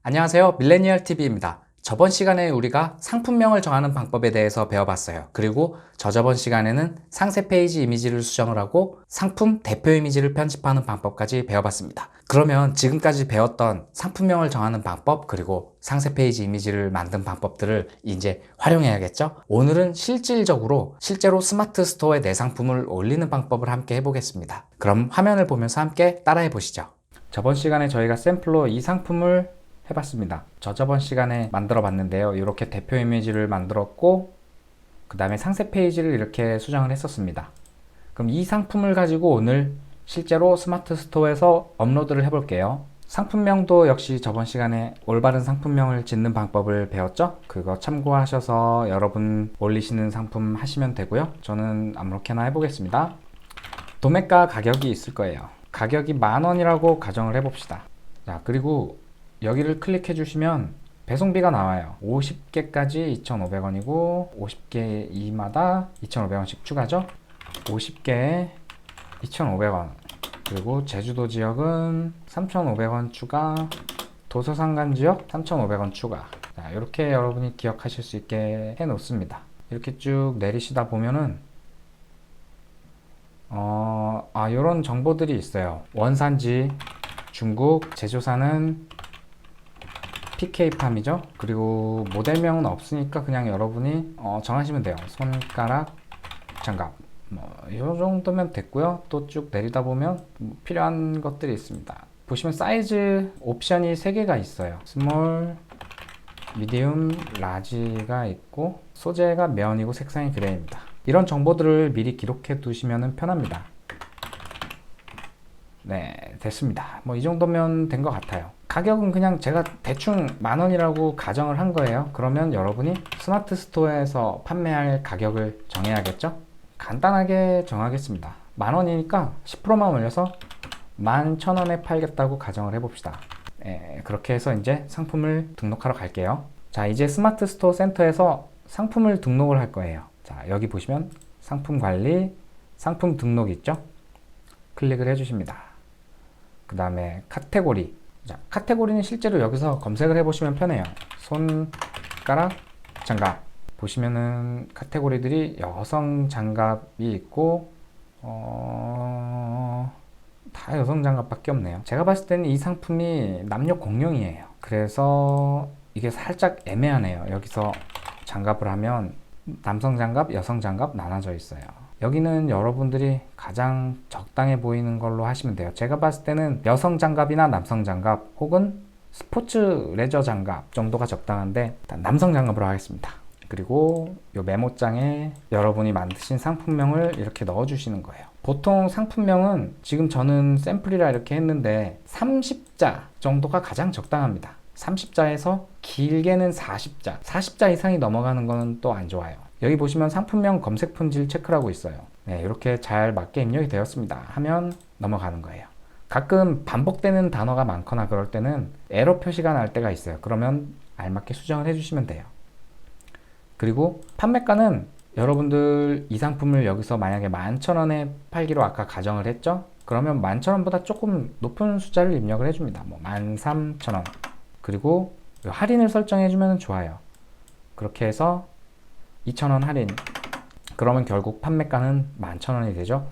안녕하세요. 밀레니얼 TV입니다. 저번 시간에 우리가 상품명을 정하는 방법에 대해서 배워봤어요. 그리고 저저번 시간에는 상세 페이지 이미지를 수정을 하고 상품 대표 이미지를 편집하는 방법까지 배워봤습니다. 그러면 지금까지 배웠던 상품명을 정하는 방법 그리고 상세 페이지 이미지를 만든 방법들을 이제 활용해야겠죠? 오늘은 실질적으로 실제로 스마트 스토어에 내 상품을 올리는 방법을 함께 해보겠습니다. 그럼 화면을 보면서 함께 따라해 보시죠. 저번 시간에 저희가 샘플로 이 상품을 해봤습니다. 저번 시간에 만들어 봤는데요. 이렇게 대표 이미지를 만들었고 그 다음에 상세 페이지를 이렇게 수정을 했었습니다. 그럼 이 상품을 가지고 오늘 실제로 스마트 스토어에서 업로드를 해볼게요. 상품명도 역시 저번 시간에 올바른 상품명을 짓는 방법을 배웠죠? 그거 참고하셔서 여러분 올리시는 상품 하시면 되고요. 저는 아무렇게나 해보겠습니다. 도매가 가격이 있을 거예요. 가격이 10,000원이라고 가정을 해봅시다. 자, 그리고 여기를 클릭해 주시면 배송비가 나와요. 50개까지 2,500원이고 50개 이마다 2,500원씩 추가죠. 50개에 2,500원. 그리고 제주도 지역은 3,500원 추가, 도서상관 지역 3,500원 추가. 자, 이렇게 여러분이 기억하실 수 있게 해 놓습니다. 이렇게 쭉 내리시다 보면은 이런 정보들이 있어요. 원산지 중국, 제조사는 PK팜이죠. 그리고 모델명은 없으니까 그냥 여러분이 정하시면 돼요. 손가락 장갑 이 정도면 됐고요. 또 쭉 내리다 보면 필요한 것들이 있습니다. 보시면 사이즈 옵션이 3개가 있어요. 스몰, 미디움, 라지가 있고 소재가 면이고 색상이 그레이입니다. 이런 정보들을 미리 기록해 두시면 편합니다. 네, 됐습니다. 이 정도면 된 것 같아요. 가격은 그냥 제가 대충 10,000원이라고 가정을 한 거예요. 그러면 여러분이 스마트 스토어에서 판매할 가격을 정해야겠죠? 간단하게 정하겠습니다. 10,000원이니까 10%만 올려서 11,000원에 팔겠다고 가정을 해봅시다. 그렇게 해서 이제 상품을 등록하러 갈게요. 자, 이제 스마트 스토어 센터에서 상품을 등록을 할 거예요. 자, 여기 보시면 상품 관리, 상품 등록 있죠? 클릭을 해주십니다. 그 다음에 카테고리. 자, 카테고리는 실제로 여기서 검색을 해보시면 편해요. 손가락 장갑. 보시면은 카테고리들이 여성 장갑이 있고 다 여성 장갑밖에 없네요. 제가 봤을 때는 이 상품이 남녀 공용이에요. 그래서 이게 살짝 애매하네요. 여기서 장갑을 하면 남성 장갑, 여성 장갑 나눠져 있어요. 여기는 여러분들이 가장 적당해 보이는 걸로 하시면 돼요. 제가 봤을 때는 여성 장갑이나 남성 장갑 혹은 스포츠 레저 장갑 정도가 적당한데 일단 남성 장갑으로 하겠습니다. 그리고 이 메모장에 여러분이 만드신 상품명을 이렇게 넣어 주시는 거예요. 보통 상품명은 지금 저는 샘플이라 이렇게 했는데 30자 정도가 가장 적당합니다. 30자에서 길게는 40자 40자 이상이 넘어가는 건 또 안 좋아요. 여기 보시면 상품명 검색 품질 체크라고 있어요. 네, 이렇게 잘 맞게 입력이 되었습니다 하면 넘어가는 거예요. 가끔 반복되는 단어가 많거나 그럴 때는 에러 표시가 날 때가 있어요. 그러면 알맞게 수정을 해주시면 돼요. 그리고 판매가는 여러분들 이 상품을 여기서 만약에 11,000원에 팔기로 아까 가정을 했죠? 그러면 11,000원보다 조금 높은 숫자를 입력을 해줍니다. 13,000원. 그리고 할인을 설정해주면 좋아요. 그렇게 해서 2,000원 할인. 그러면 결국 판매가는 11,000원이 되죠.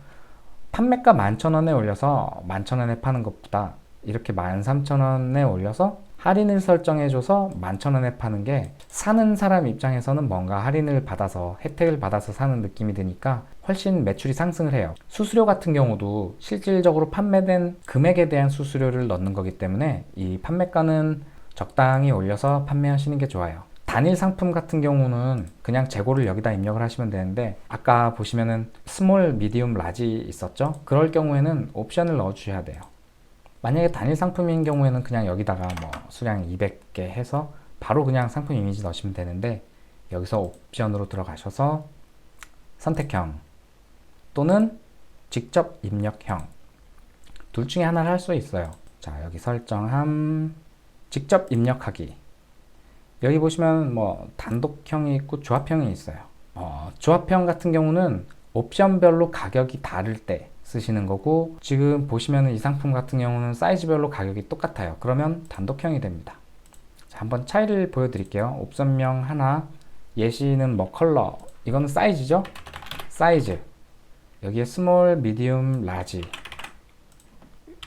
판매가 11,000원에 올려서 11,000원에 파는 것보다 이렇게 13,000원에 올려서 할인을 설정해줘서 11,000원에 파는 게 사는 사람 입장에서는 뭔가 할인을 받아서 혜택을 받아서 사는 느낌이 드니까 훨씬 매출이 상승을 해요. 수수료 같은 경우도 실질적으로 판매된 금액에 대한 수수료를 넣는 거기 때문에 이 판매가는 적당히 올려서 판매하시는 게 좋아요. 단일 상품 같은 경우는 그냥 재고를 여기다 입력을 하시면 되는데 아까 보시면은 스몰, 미디움, 라지 있었죠? 그럴 경우에는 옵션을 넣어 주셔야 돼요. 만약에 단일 상품인 경우에는 그냥 여기다가 수량 200개 해서 바로 그냥 상품 이미지 넣으시면 되는데 여기서 옵션으로 들어가셔서 선택형 또는 직접 입력형 둘 중에 하나를 할 수 있어요. 자, 여기 설정함 직접 입력하기. 여기 보시면 단독형이 있고 조합형이 있어요. 조합형 같은 경우는 옵션별로 가격이 다를 때 쓰시는 거고 지금 보시면 이 상품 같은 경우는 사이즈별로 가격이 똑같아요. 그러면 단독형이 됩니다. 자, 한번 차이를 보여드릴게요. 옵션명 하나, 예시는 뭐 컬러, 이거는 사이즈죠. 사이즈, 여기에 스몰, 미디움, 라지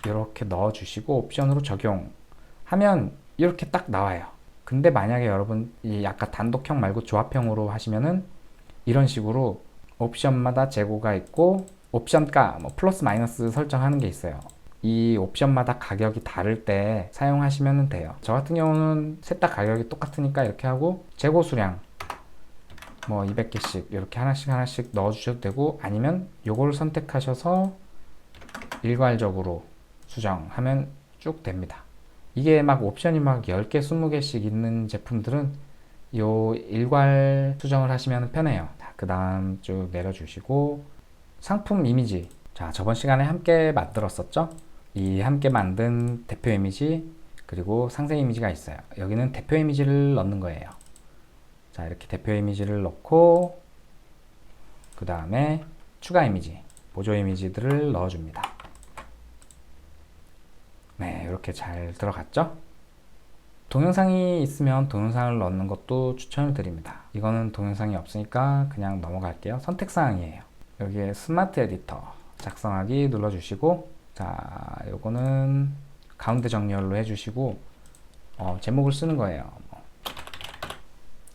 이렇게 넣어주시고 옵션으로 적용하면 이렇게 딱 나와요. 근데 만약에 여러분 이 아까 단독형 말고 조합형으로 하시면은 이런 식으로 옵션마다 재고가 있고 옵션가 뭐 플러스 마이너스 설정하는 게 있어요. 이 옵션마다 가격이 다를 때 사용하시면 돼요. 저 같은 경우는 셋 다 가격이 똑같으니까 이렇게 하고 재고 수량 뭐 200개씩 이렇게 하나씩 넣어 주셔도 되고, 아니면 요거를 선택하셔서 일괄적으로 수정하면 쭉 됩니다. 이게 막 옵션이 막 10개 20개씩 있는 제품들은 요 일괄 수정을 하시면 편해요. 그 다음 쭉 내려주시고 상품 이미지, 자 저번 시간에 함께 만들었었죠. 이 함께 만든 대표 이미지 그리고 상세 이미지가 있어요. 여기는 대표 이미지를 넣는 거예요. 자 이렇게 대표 이미지를 넣고 그 다음에 추가 이미지, 보조 이미지들을 넣어줍니다. 네, 이렇게 잘 들어갔죠? 동영상이 있으면 동영상을 넣는 것도 추천을 드립니다. 이거는 동영상이 없으니까 그냥 넘어갈게요. 선택사항이에요. 여기에 스마트 에디터 작성하기 눌러주시고, 자 요거는 가운데 정렬로 해주시고 제목을 쓰는 거예요.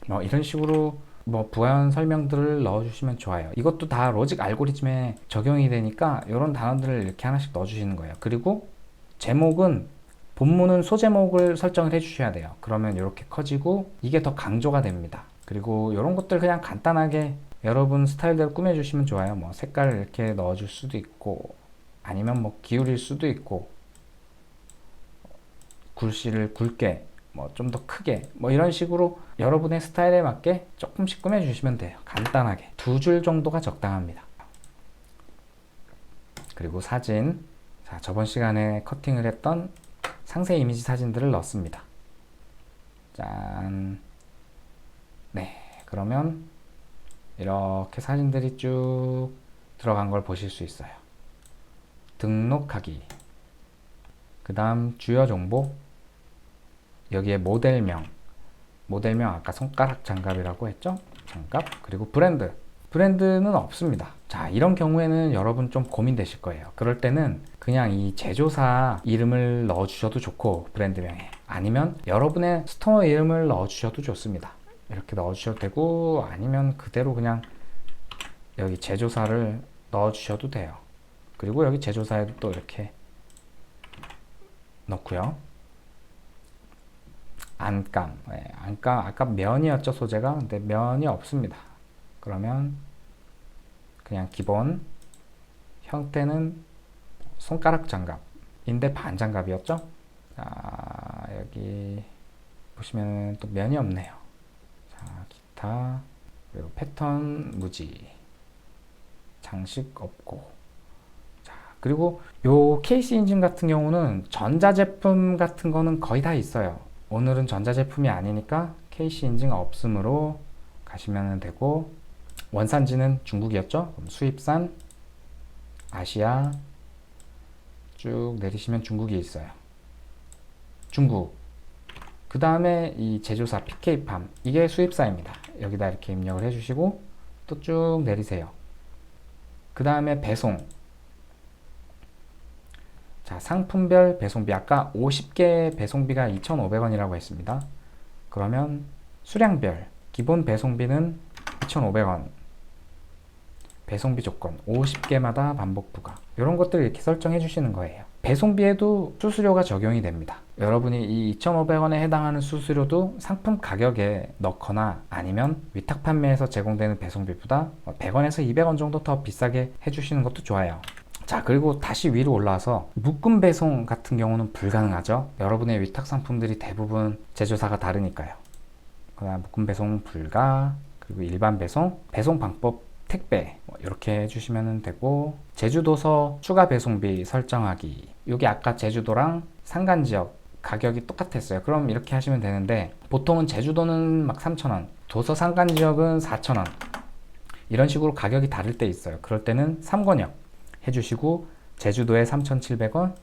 뭐 이런 식으로 뭐 부연 설명들을 넣어주시면 좋아요. 이것도 다 로직 알고리즘에 적용이 되니까 이런 단어들을 이렇게 하나씩 넣어주시는 거예요. 그리고 제목은 본문은 소제목을 설정을 해주셔야 돼요. 그러면 이렇게 커지고 이게 더 강조가 됩니다. 그리고 이런 것들 그냥 간단하게 여러분 스타일대로 꾸며주시면 좋아요. 뭐 색깔을 이렇게 넣어줄 수도 있고, 아니면 뭐 기울일 수도 있고, 글씨를 굵게 뭐 좀 더 크게 뭐 이런 식으로 여러분의 스타일에 맞게 조금씩 꾸며주시면 돼요. 간단하게 2줄 정도가 적당합니다. 그리고 사진, 자 저번 시간에 커팅을 했던 상세 이미지 사진들을 넣습니다. 짠. 네, 그러면 이렇게 사진들이 쭉 들어간 걸 보실 수 있어요. 등록하기, 그 다음 주요 정보, 여기에 모델명 아까 손가락 장갑이라고 했죠? 장갑, 그리고 브랜드는 없습니다. 자 이런 경우에는 여러분 좀 고민되실 거예요. 그럴 때는 그냥 이 제조사 이름을 넣어 주셔도 좋고, 브랜드명에, 아니면 여러분의 스토어 이름을 넣어 주셔도 좋습니다. 이렇게 넣어 주셔도 되고, 아니면 그대로 그냥 여기 제조사를 넣어 주셔도 돼요. 그리고 여기 제조사에도 또 이렇게 넣고요. 안감, 네, 안감 아까 면이었죠, 소재가. 근데 면이 없습니다. 그러면 그냥 기본, 형태는 손가락 장갑인데 반장갑이었죠. 자 여기 보시면 또 면이 없네요. 자 기타, 그리고 패턴 무지, 장식 없고. 자 그리고 요 케이스 인증 같은 경우는 전자제품 같은 거는 거의 다 있어요. 오늘은 전자제품이 아니니까 케이스 인증 없음으로 가시면 되고, 원산지는 중국이었죠. 그럼 수입산, 아시아 쭉 내리시면 중국이 있어요. 중국. 그 다음에 이 제조사 PK팜, 이게 수입사입니다. 여기다 이렇게 입력을 해주시고 또 쭉 내리세요. 그 다음에 배송. 자 상품별 배송비, 아까 50개 배송비가 2,500원이라고 했습니다. 그러면 수량별 기본 배송비는 2,500원, 배송비 조건 50개마다 반복 부과, 이런 것들을 이렇게 설정해 주시는 거예요. 배송비에도 수수료가 적용이 됩니다. 여러분이 이 2,500원에 해당하는 수수료도 상품 가격에 넣거나, 아니면 위탁 판매에서 제공되는 배송비보다 100원에서 200원 정도 더 비싸게 해주시는 것도 좋아요. 자 그리고 다시 위로 올라와서 묶음 배송 같은 경우는 불가능하죠. 여러분의 위탁 상품들이 대부분 제조사가 다르니까요. 그다음 묶음 배송 불가, 그리고 일반 배송, 배송 방법 택배 뭐 이렇게 해주시면 되고, 제주도서 추가 배송비 설정하기, 이게 아까 제주도랑 상간지역 가격이 똑같았어요. 그럼 이렇게 하시면 되는데, 보통은 제주도는 막 3,000원, 도서 상간지역은 4,000원, 이런 식으로 가격이 다를 때 있어요. 그럴 때는 3권역 해주시고, 제주도에 3,700원,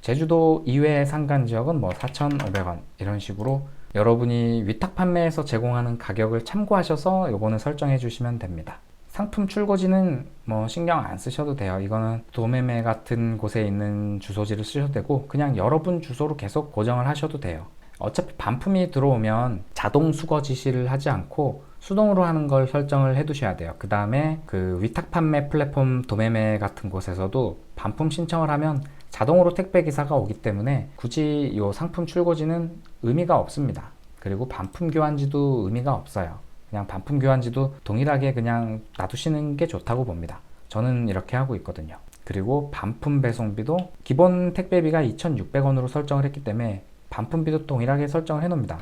제주도 이외의 상간지역은 뭐 4,500원, 이런 식으로 여러분이 위탁 판매에서 제공하는 가격을 참고하셔서 요거는 설정해 주시면 됩니다. 상품 출고지는 뭐 신경 안 쓰셔도 돼요. 이거는 도매매 같은 곳에 있는 주소지를 쓰셔도 되고 그냥 여러분 주소로 계속 고정을 하셔도 돼요. 어차피 반품이 들어오면 자동 수거 지시를 하지 않고 수동으로 하는 걸 설정을 해 두셔야 돼요. 그 다음에 그 위탁 판매 플랫폼 도매매 같은 곳에서도 반품 신청을 하면 자동으로 택배 기사가 오기 때문에 굳이 이 상품 출고지는 의미가 없습니다. 그리고 반품 교환지도 의미가 없어요. 그냥 반품 교환지도 동일하게 그냥 놔두시는 게 좋다고 봅니다. 저는 이렇게 하고 있거든요. 그리고 반품 배송비도 기본 택배비가 2,600원으로 설정을 했기 때문에 반품비도 동일하게 설정을 해 놓습니다.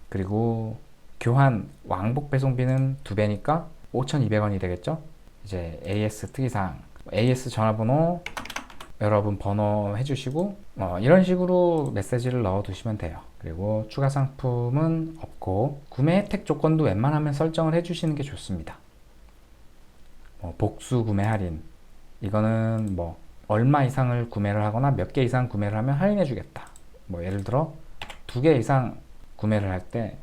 그리고 교환 왕복 배송비는 2배니까 5,200원이 되겠죠. 이제 AS 특이사항, AS 전화번호 여러분 번호 해주시고 이런 식으로 메시지를 넣어 두시면 돼요. 그리고 추가 상품은 없고 구매 혜택 조건도 웬만하면 설정을 해주시는 게 좋습니다. 복수 구매 할인, 이거는 뭐 얼마 이상을 구매를 하거나 몇 개 이상 구매를 하면 할인해 주겠다. 뭐 예를 들어 2개 이상 구매를 할 때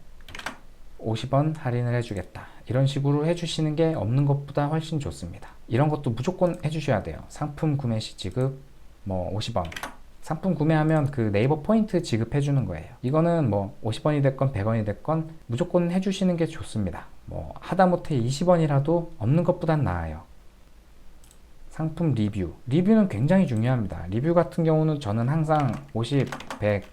50원 할인을 해주겠다. 이런 식으로 해주시는 게 없는 것보다 훨씬 좋습니다. 이런 것도 무조건 해주셔야 돼요. 상품 구매 시 지급 뭐 50원. 상품 구매하면 그 네이버 포인트 지급해 주는 거예요. 이거는 뭐 50원이 됐건 100원이 됐건 무조건 해주시는 게 좋습니다. 뭐 하다못해 20원이라도 없는 것보단 나아요. 상품 리뷰. 리뷰는 굉장히 중요합니다. 리뷰 같은 경우는 저는 항상 50, 100,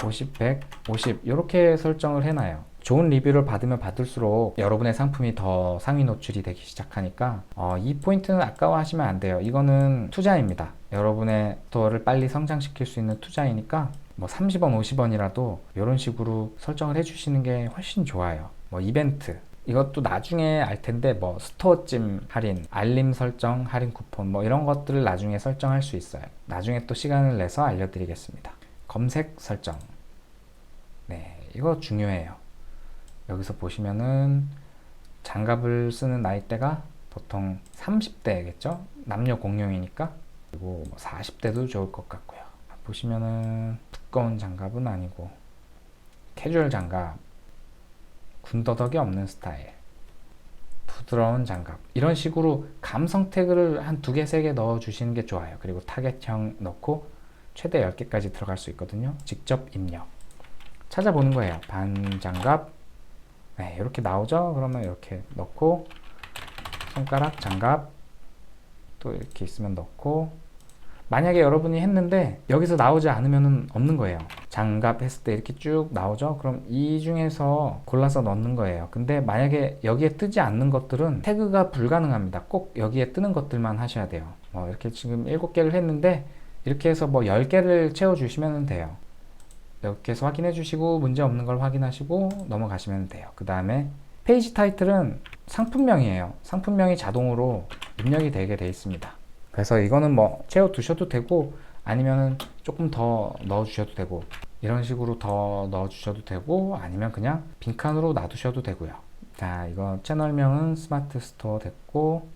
50, 100, 50 이렇게 설정을 해놔요. 좋은 리뷰를 받으면 받을수록 여러분의 상품이 더 상위 노출이 되기 시작하니까 이 포인트는 아까워하시면 안 돼요. 이거는 투자입니다. 여러분의 스토어를 빨리 성장시킬 수 있는 투자이니까 뭐 30원, 50원이라도 이런 식으로 설정을 해주시는 게 훨씬 좋아요. 뭐 이벤트 이것도 나중에 알 텐데 뭐 스토어찜 할인, 알림 설정, 할인 쿠폰 뭐 이런 것들을 나중에 설정할 수 있어요. 나중에 또 시간을 내서 알려드리겠습니다. 검색 설정. 네, 이거 중요해요. 여기서 보시면은 장갑을 쓰는 나이대가 보통 30대겠죠? 남녀 공용이니까. 그리고 40대도 좋을 것 같고요. 보시면은 두꺼운 장갑은 아니고 캐주얼 장갑, 군더더기 없는 스타일, 부드러운 장갑 이런 식으로 감성 태그를 한 2개, 3개 넣어 주시는 게 좋아요. 그리고 타겟형 넣고 최대 10개까지 들어갈 수 있거든요. 직접 입력 찾아보는 거예요. 반장갑 네, 이렇게 나오죠? 그러면 이렇게 넣고 손가락 장갑 또 이렇게 있으면 넣고 만약에 여러분이 했는데 여기서 나오지 않으면 없는 거예요. 장갑 했을 때 이렇게 쭉 나오죠? 그럼 이 중에서 골라서 넣는 거예요. 근데 만약에 여기에 뜨지 않는 것들은 태그가 불가능합니다. 꼭 여기에 뜨는 것들만 하셔야 돼요. 이렇게 지금 7개를 했는데 이렇게 해서 뭐 10개를 채워주시면 돼요. 이렇게 해서 확인해 주시고 문제 없는 걸 확인하시고 넘어가시면 돼요. 그 다음에 페이지 타이틀은 상품명이에요. 상품명이 자동으로 입력이 되게 돼 있습니다. 그래서 이거는 뭐 채워 두셔도 되고 아니면은 조금 더 넣어 주셔도 되고 이런 식으로 더 넣어 주셔도 되고 아니면 그냥 빈칸으로 놔두셔도 되고요. 자, 이거 채널명은 스마트 스토어 됐고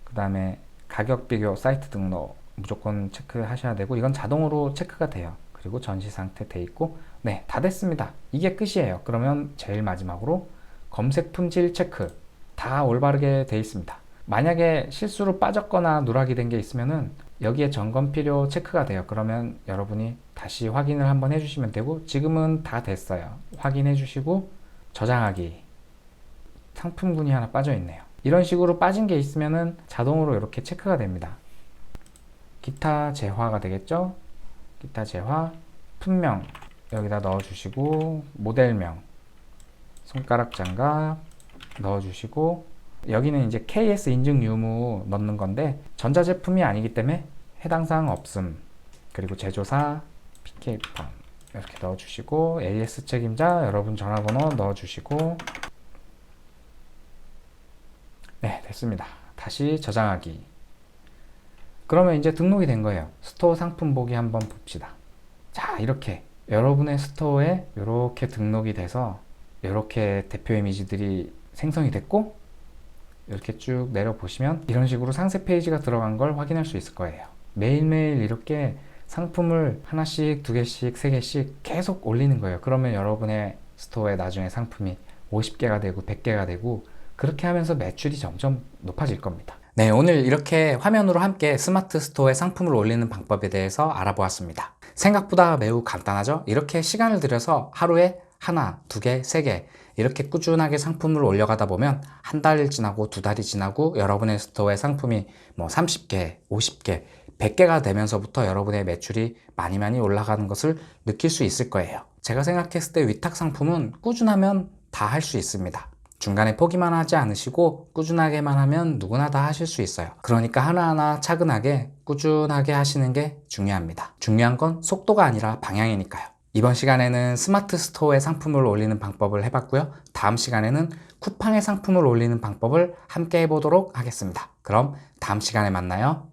그 다음에 가격 비교 사이트 등록 무조건 체크하셔야 되고 이건 자동으로 체크가 돼요. 그리고 전시 상태 돼 있고 네, 다 됐습니다. 이게 끝이에요. 그러면 제일 마지막으로 검색 품질 체크 다 올바르게 돼 있습니다. 만약에 실수로 빠졌거나 누락이 된 게 있으면은 여기에 점검 필요 체크가 돼요. 그러면 여러분이 다시 확인을 한번 해주시면 되고 지금은 다 됐어요. 확인해 주시고 저장하기 상품군이 하나 빠져 있네요. 이런 식으로 빠진 게 있으면은 자동으로 이렇게 체크가 됩니다. 기타 재화가 되겠죠? 기타 재화, 품명 여기다 넣어주시고 모델명, 손가락 장갑 넣어주시고 여기는 이제 KS 인증 유무 넣는 건데 전자제품이 아니기 때문에 해당 사항 없음. 그리고 제조사, PK판 이렇게 넣어주시고 AS 책임자 여러분 전화번호 넣어주시고 네, 됐습니다. 다시 저장하기. 그러면 이제 등록이 된 거예요. 스토어 상품 보기 한번 봅시다. 자, 이렇게 여러분의 스토어에 이렇게 등록이 돼서 이렇게 대표 이미지들이 생성이 됐고 이렇게 쭉 내려보시면 이런 식으로 상세 페이지가 들어간 걸 확인할 수 있을 거예요. 매일매일 이렇게 상품을 하나씩, 두 개씩, 세 개씩 계속 올리는 거예요. 그러면 여러분의 스토어에 나중에 상품이 50개가 되고 100개가 되고 그렇게 하면서 매출이 점점 높아질 겁니다. 네, 오늘 이렇게 화면으로 함께 스마트 스토어에 상품을 올리는 방법에 대해서 알아보았습니다. 생각보다 매우 간단하죠? 이렇게 시간을 들여서 하루에 하나, 두 개, 세 개 이렇게 꾸준하게 상품을 올려가다 보면 한 달 지나고 두 달이 지나고 여러분의 스토어에 상품이 뭐 30개, 50개, 100개가 되면서부터 여러분의 매출이 많이 올라가는 것을 느낄 수 있을 거예요. 제가 생각했을 때 위탁 상품은 꾸준하면 다 할 수 있습니다. 중간에 포기만 하지 않으시고 꾸준하게만 하면 누구나 다 하실 수 있어요. 그러니까 하나하나 차근하게 꾸준하게 하시는 게 중요합니다. 중요한 건 속도가 아니라 방향이니까요. 이번 시간에는 스마트 스토어에 상품을 올리는 방법을 해봤고요. 다음 시간에는 쿠팡에 상품을 올리는 방법을 함께 해보도록 하겠습니다. 그럼 다음 시간에 만나요.